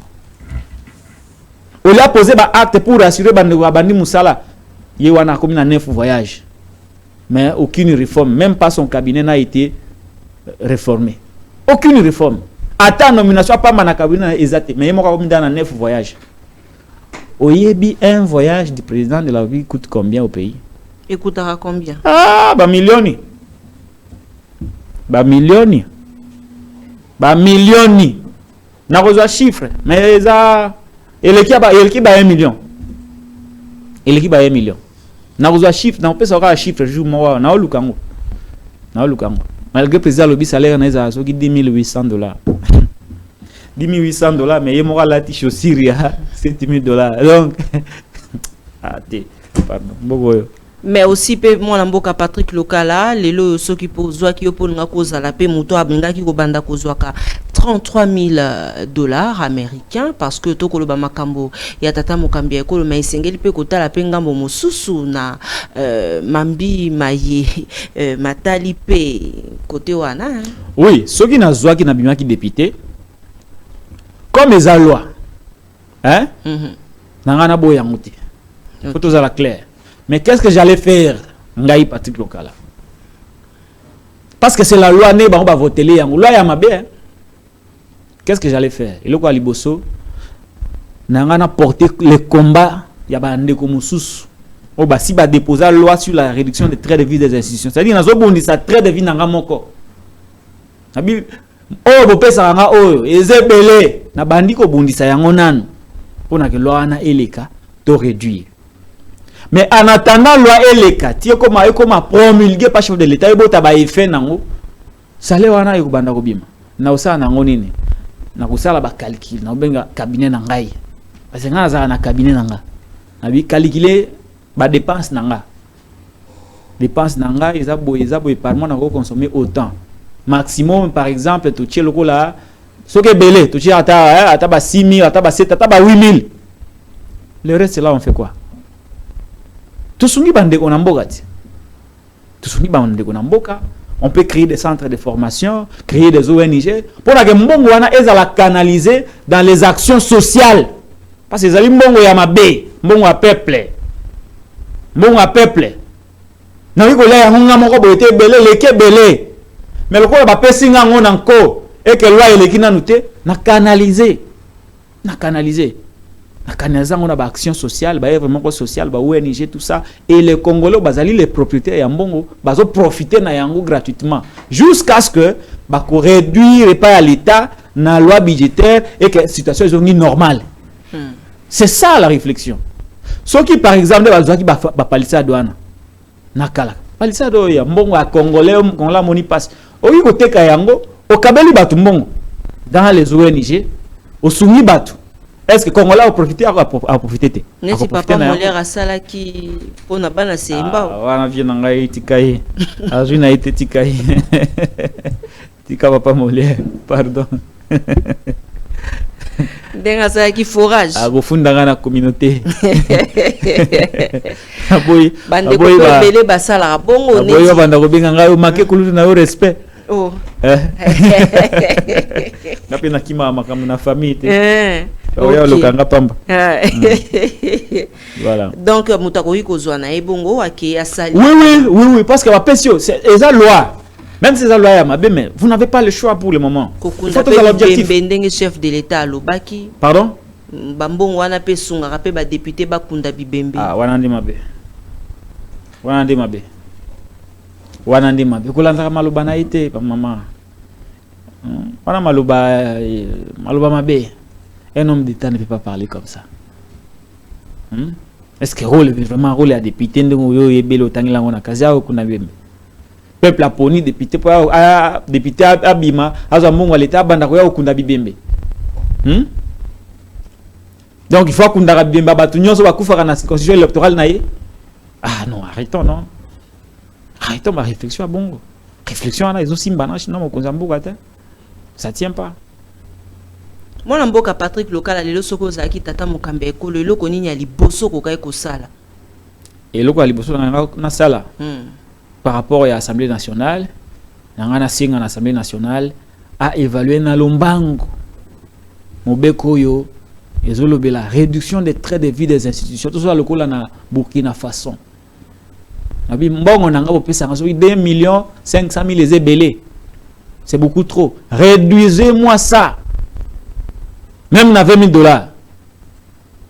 Au lieu de poser un acte pour assurer que Bandi Moussala, il y a un 9 voyages. Mais aucune réforme, même pas son cabinet n'a été réformé. Aucune réforme. Attends, nomination, pas mon cabinet exact, mais il y a 9 voyages. Oyebi, un voyage du président de la ville coûte combien au pays? Et coûtera combien? Ah, bah millioni. Bah millioni. Bah millioni. N'a pas chiffre, mais ça. Et l'équipe a 1 million. Et l'équipe a 1 million. N'a pas chiffre, n'a pas un chiffre, je moi, n'a pas lukango. N'a pas lukango. Malgré le président le salaire n'a pas 10 800 $. 10 800 $, mais il m'aura la tige au Syria, 7 000 $. Donc, pardon, mais aussi pe mwana mboka Patrick Lokala lelo soki pozwa ki opolinga kozala pe moto abengaki kobanda kozwaka 33 000 $ américains parce que tokoloba makambo ya tata mokambi ekolo ma isengeli pe kotala pe ngambo mosusu na mambi maye matali pe côté wana oui soki nazwaki na bimaki député comme eza loi hein nangana boya muti faut tout ça clair. Mais qu'est-ce que j'allais faire ngai Patrick Lokala? Parce que c'est la loi né ba voter les loi ya mabe. Qu'est-ce que j'allais faire? Et le quoi liboso nangana porter le combat ya ba ndeko mususu. O ba si ba déposer loi sur la réduction des traits de vie des institutions. C'est-à-dire nazo bondisa trait de vie nanga moko. Nabi o bo pesa nga o ezebele na bandi ko bondisa yango nanu. Pona ke loi na eleka to réduire. Mais en attendant loi eleka tie comme promulgué par chef de l'état et bota ba effet nango sale wana ekubanda kobima na osala nango nini na kusala ba calcul na benga cabinet na ngai parce que nga za na cabinet nanga na bi calculer ba dépense nanga eza boy par mois na ko consommer autant maximum par exemple to tie lokola soke belé to tie ata ba 6 000 ata ba 7 ata ba 8 000 le reste là on fait quoi? On peut créer des centres de formation, créer des ONG pour que mbongo wana ezala canaliser dans les actions sociales. Parce que ezali mbongo ya mabe, mbongo a peuple. Na wiko la nga moko boete belé leke belé. Mais le ko ba pesinga ngona nko et que loi eleki na nuté na canaliser. La canalisation on a ba action sociale, ba vraiment social, ba ONG tout ça et les Congolais bazali les propriétaires ya mbongo bazo profiter na yango gratuitement jusqu'à ce que ba ko réduire pas à l'état na loi budgétaire et que situation est normale. C'est ça la réflexion. Ce qui par exemple bazaki ba palisa douane nakala. Palisa do ya mbongo a Congolais on la moni passe. Oki ko teka yango o kabeli batu mbongo dans les ONG au soumis batu. Est-ce que Congolais a profité à profiter? N'est-ce pas Molière à Sala qui pour n'a pas la semba? Wana vient ngai tikai. Azu na été tikai. Tika papa Molière, pardon. Denga Sala qui forage. A gofunda na communauté. Aboy. Bande ko belé basala bongo ne. Aboy banda ko benga ngai o make kulu na respect. Oh. Napena kima makamu na famille. Okay. Voilà. Donc mutakoyi kozwana ebongo ake asali. Oui parce que la pension c'est la loi. Même si la loi ya mabe mais vous n'avez pas le choix pour le moment. Il faut que l'objectif bendenge chef de l'état lobaki. Pardon? Bambongo wana pe sunga rape ba député ba kunda bibembe. Ah wana ndi mabe. Wana ndi mabe. Kolanda maloba na ite pa mama. Wana maloba mabe. Un homme d'État ne peut pas parler comme ça. Est-ce que rôle vraiment rôle à député ndengo et belo tangila ngona kaza kuna bembe. Peuple a poni député pour député abima azo mbongo l'état banda ko ya okunda bibembe. Donc il faut kunda bibembe batu nyonso bakufa na constitution électorale na ye. Ah non, arrêtons non. Arrêtons ma réflexion à bongo. Réflexion ana izo simbana chino mo konzambuka ta. Ça tient pas. Mwana mboka Patrick Lokala lelo soko zaki tata mokambe ekolo eloko nini ya liboso ko kai kosala. Eloko ya liboso na sala. Par rapport à l'Assemblée nationale, l'Assemblée nationale a évalué na lombango. Mobeko yo ezolobe la réduction des traits de vie des institutions. Tout ça lokola na Burkina Faso. Nabi mbongo nanga bopesa ngaso 2 500 000 les ebelé. C'est beaucoup trop. Réduisez-moi ça. Même na 20 000 $.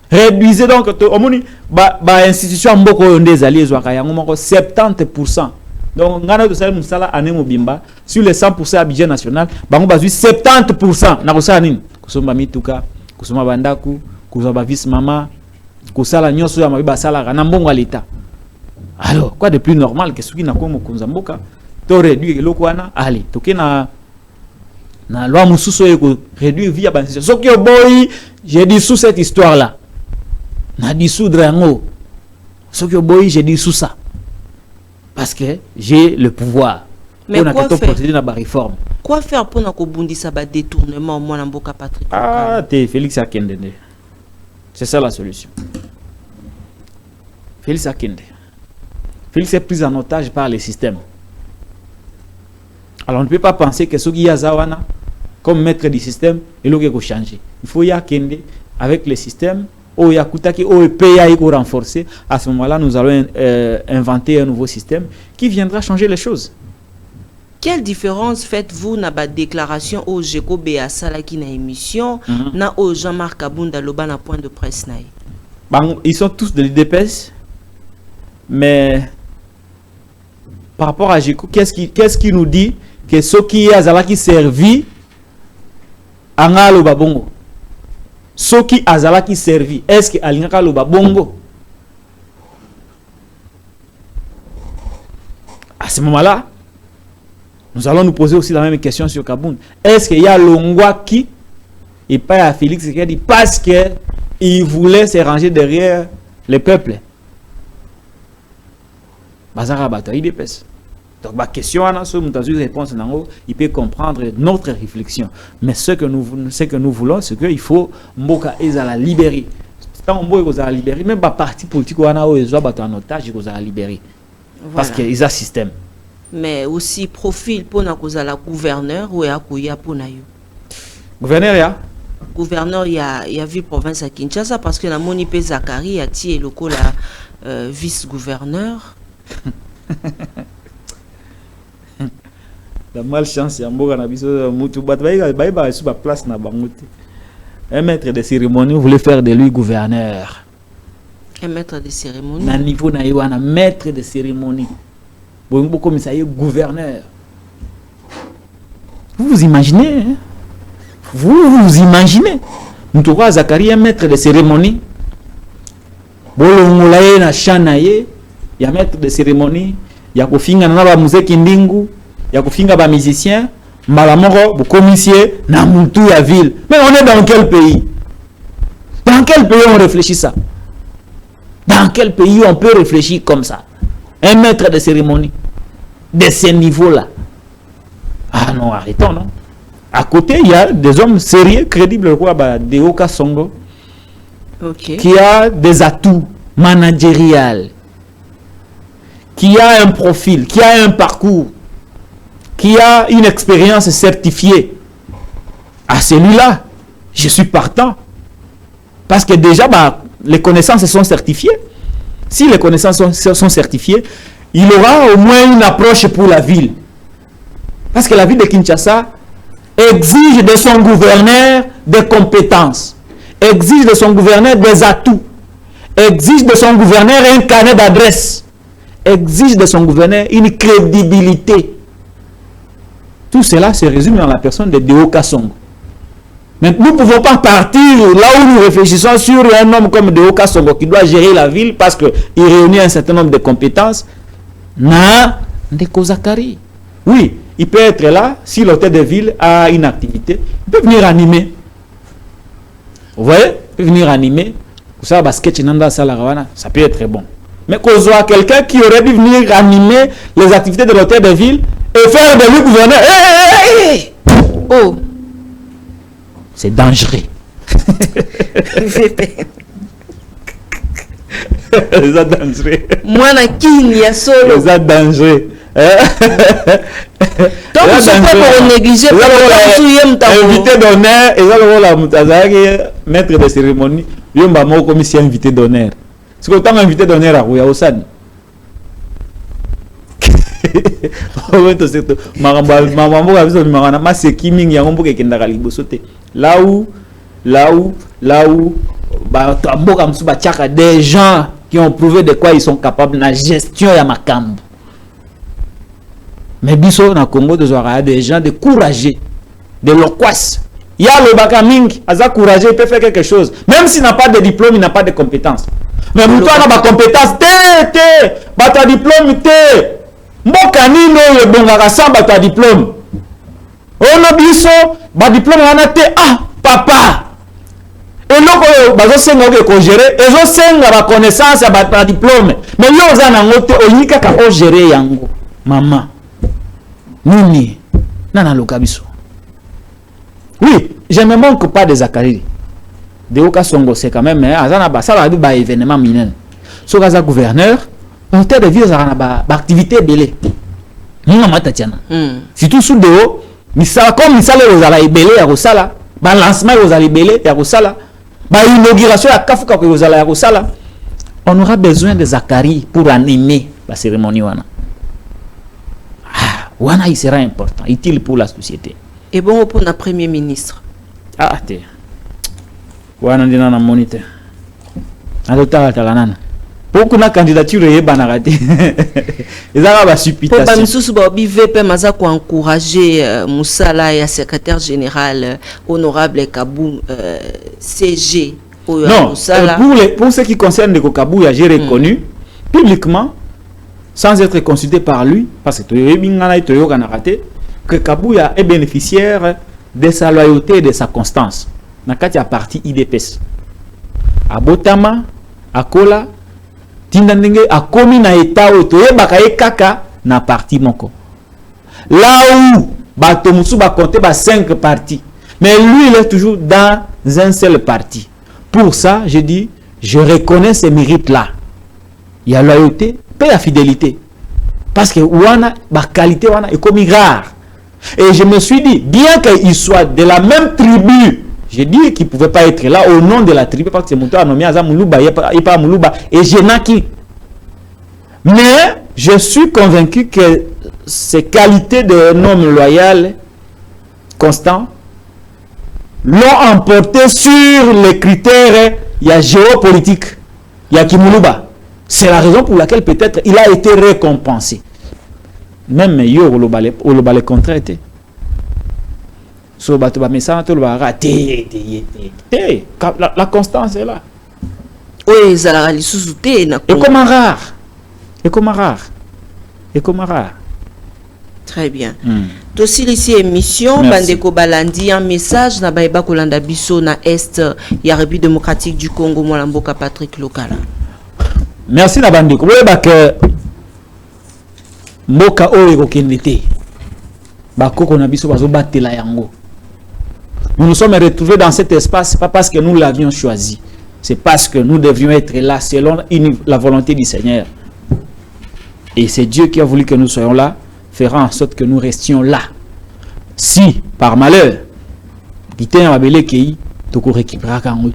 Réduisez donc au moni ba institution mboko yonde ali ezwaka yango moko 70%. Donc ngana to sala musala ane mobimba sur les 100% à budget national, bango bazui 70% na kosala nini? Kusomba mituka, kusoma bandaku, kusoma vice mama, kusala nyoso ya mabiba sala na mbongo à l'état. Alors, quoi de plus normal que ce qui na ko mokonza mboka to réduire eloko wana allez, toke na loi mususu eko réduire via ban institution. Soki boy, j'ai dit sous cette histoire là. Na dissoudre yango. Soki boy, j'ai dit sous ça. parce que j'ai le pouvoir. Mais quoi faire? Réforme. Quoi faire pour que ça va détournement moi na mboka Patrick? Ah, t'es Félix Akende. C'est ça la solution. Félix Akende. Félix est pris en otage par les systèmes. Alors on ne peut pas penser que ce qui y a Zawana comme maître du système, il faut changer. Il faut y Akende avec les systèmes. Au Yakutaki, au PA renforcer. À ce moment-là, nous allons inventer un nouveau système qui viendra changer les choses. Quelle différence faites-vous dans la déclaration au Jeko Béassa qui na émission na au Jean-Marc Kabunda Loba na point de presse na? Ils sont tous de l'IDPS, mais par rapport à Jeko, qu'est-ce qui nous dit que ce qui est Azala qui servi à Ngalo Bongo? Ce qui Azala qui servi, est-ce que Alingaka Loba Bongo? À ce moment-là, nous allons nous poser aussi la même question sur Kaboun. Est-ce qu'il y a Longwa qui et pas à Félix qui dit parce qu'il voulait se ranger derrière le peuple? Bazara Bata, il dépêche. Donc, ma question, réponse, il peut comprendre notre réflexion. Mais ce que nous voulons, c'est qu'il faut Mboka Ezala libérer. Tant Mboka Ezala libérer, même pas parti politique ou en otage, ils ont libérer. Parce qu'ils ont un système. Mais aussi profil pour la gouverneur ou ya pour na yo. Gouverneur ya? Gouverneur ya ville province à Kinshasa parce que la Monipe Zakari a tiré le coup la vice-gouverneur. La malchance ya mboka na biso mutu ba sur la place na bangote. Un maître de cérémonie voulait faire de lui gouverneur. Un maître de cérémonie. Na niveau na yo na maître de cérémonie. Bongo commissariat gouverneur. Vous imaginez hein? Vous imaginez Moutoura Zakari un maître de cérémonie. Bolongolaye na chanaye, ya maître de cérémonie, ya kofinga na ba muzeki ndingu, ya kofinga ba musicien, malamoro bu commissaire na mutu ya ville. Mais on est dans quel pays? Dans quel pays on réfléchit ça? Dans quel pays on peut réfléchir comme ça? Un maître de cérémonie de ce niveau-là. Ah non, arrêtons, non? À côté, il y a des hommes sérieux, crédibles, des Oka Songo, qui a des atouts managériels, qui a un profil, qui a un parcours, qui a une expérience certifiée. À celui-là, je suis partant. Parce que déjà, les connaissances sont certifiées. Si les connaissances sont certifiées, il aura au moins une approche pour la ville. Parce que la ville de Kinshasa exige de son gouverneur des compétences, exige de son gouverneur des atouts, exige de son gouverneur un carnet d'adresse, exige de son gouverneur une crédibilité. Tout cela se résume dans la personne de Deo Kassongo. Mais nous ne pouvons pas partir là où nous réfléchissons sur un homme comme Deo Kassongo qui doit gérer la ville parce qu'il réunit un certain nombre de compétences. Na Ndeko Zakari. Oui, il peut être là si l'hôtel de ville a une activité. Il peut venir animer. Vous voyez? Il peut venir animer. Ça peut être bon. Mais qu'on soit quelqu'un qui aurait dû venir animer les activités de l'hôtel de ville et faire de lui gouverneur. Oh! C'est dangereux. C'est dangereux. Moi, na king ya solo. C'est dangereux. Donc, je ne peux pas négliger invité d'honneur, et là, maître de cérémonie, il y a un commissaire invité d'honneur. C'est que tant invité d'honneur à Rouya-Osan. Des gens qui ont prouvé de quoi ils sont capables dans la gestion de ma cambe. Mais biso na Congo de Zouara, des gens de courageux, de loquaces. Il y a le bakaming, aza courageux, il peut faire quelque chose. Même s'il n'a pas de diplôme, il n'a pas de compétences. Mais toi, tu as des compétences, tu diplôme, Mbokani no le bongaka sans bata diplôme. On a biso, ba diplôme on a ah, papa. eloko bazosenga oke kogere ezosenga baconnaissance ya badiplôme mais yo oza nango te olingi kaka ogere yango mama nini nana loka biso. Oui, je ne me manque pas de Zakari de Oka Songo, c'est quand même azana basala ba événement minene so kaza gouverneur on t'a de vie azana ba activité belé mama Tatiana surtout sous dehors misala comme misala rozala ebele ya kosala ba lancement rozala ebele ya kosala ba inauguration ya kafuka ko rozala ya kosala. On aura besoin de Zakari pour animer la cérémonie wana. Wana il sera important, utile pour la société. Et bon pour le premier ministre. Ah te. Wana ndina na moniteur. Alota talanana. Pour la candidature est banarate. Ezara ba supputation. Pour bamisusu ba BVP maza ko encourager Moussala et secrétaire général honorable Kabou CG. Non, pour ce qui concerne le Kabou, j'ai reconnu publiquement sans être consulté par lui parce que Kabouya est bénéficiaire de sa loyauté et de sa constance. Nakati a parti IDPS. A Botama, a Kola, Tindandenge, a komi na état otoye bakaye kaka na parti moko. Là où Batomusu ba compter 5 partis. Mais lui il est toujours dans un seul parti. Pour ça, je dis, je reconnais ces mérites-là. Il y a loyauté, pas la fidélité. Parce que wana ba qualité wana est comme rare. Et je me suis dit, bien qu'il soit de la même tribu, je dis qu'il ne pouvait pas être là au nom de la tribu, parce que c'est mon tour nommé Aza Moulouba, il n'y a pas Moulouba, et Jenaki. Mais je suis convaincu que ces qualités d'un homme loyal, constant, l'ont emporté sur les critères, il y a géopolitique, il y a Kimoulouba. C'est la raison pour laquelle peut-être il a été récompensé. Même yo au le contraire était. So la constance est là. Oui, ça la sous-souté. Et comme rare. Et comme rare. Et comme rare. Très bien. Aussi ici émission Bandeko Balandi un message na baïba kolanda biso na est ya République démocratique du Congo Molamboka Patrick Lokala. Merci na Bandeko. Vous voyez que mboka oyo kokendete bakoko na biso bazo batela yango. Nous nous sommes retrouvés dans cet espace pas parce que nous l'avions choisi, c'est parce que nous devions être là selon la volonté du Seigneur. Et c'est Dieu qui a voulu que nous soyons là, fera en sorte que nous restions là. Si par malheur,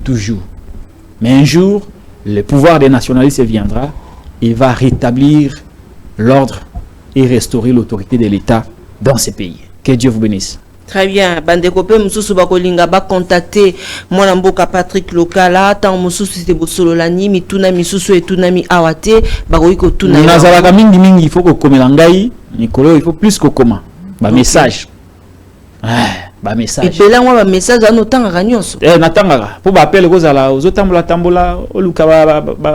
toujours. Mais un jour, le pouvoir des nationalistes viendra et va rétablir l'ordre et restaurer l'autorité de l'État dans ces pays. Que Dieu vous bénisse. Très bien. Bandeko pe mususu bakolinga ba contacter mwana mboka Patrick Lokala tant mususu te bosololani mituna misusu etunami awate bakoiko tuna. Nazalaka mingi il faut ko komela ngai Nicolas il faut plus ko koma ba message. Ba message. Et là moi ba message anotanga kanyonso. Natanga pour ba appel ko zala ozotambola tambola oluka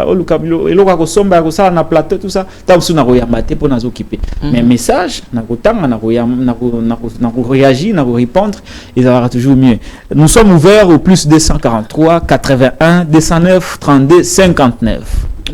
oluka eloka ko somba ko sala na plateau tout ça tabusu na koyamba te pour nazo occuper. Mais message na kotanga na ko réagir na ko répondre il va toujours mieux. Nous sommes ouverts au plus 243 81 209 32 59.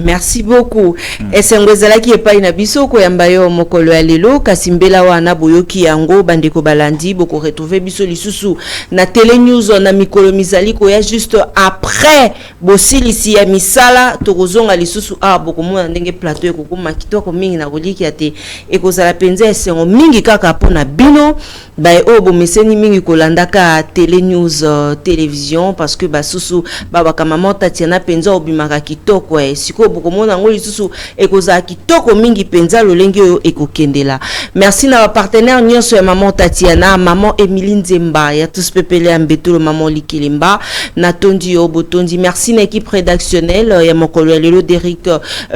Merci beaucoup. Esengwezala ki epai na biso ko yamba yo mokolo ya lelo kasimbela wana boyoki yango bandeko balandi boko retrouver biso lisusu na télé news na mikolo mizali ko ya juste après bosilisi ya misala tokozonga lisusu boko mona ndenge plateau ko kuma kitoko mingi na koliki ate ekozala penza esengo mingi kaka pona bino ba bo meseni mingi kolandaka télé news télévision parce que basusu baba kama maman Tatiana penza obimaka kitoko siko bokomona ngo lisusu ekozala kitoko mingi penza lolenge oyo ekokendela. Merci na ba partenaire nyonso ya maman Tatiana, maman Emilie Nzemba ya tous pepele ambetolo maman Likilimba na tondi yo botondi. Merci na équipe rédactionnelle ya mokolo ya lelo Derrick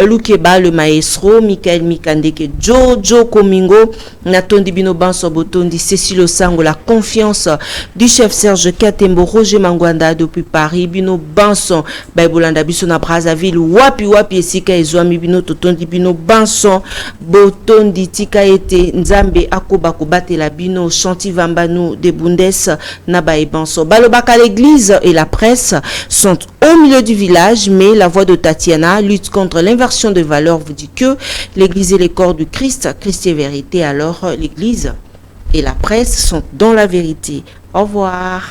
Lukeba le maestro, Michael Mikandeke, Jojo Komingo na tondi bino banso botondi, Cécile Sango, la confiance du chef Serge Katembo, Roger Mangwanda depuis Paris, bino banso Baibolanda biso na Brazzaville wapi esika ezwami bino totondi bino banson botondi tika ete que Nzambe akoba kobate la bino chanti vambanu de Bundes naba et banso. Balobaka l'église et la presse sont au milieu du village, mais la voix de Tatiana lutte contre l'inversion de valeurs vous dit que l'église est le corps du Christ, Christ est vérité, alors l'église et la presse sont dans la vérité. Au revoir.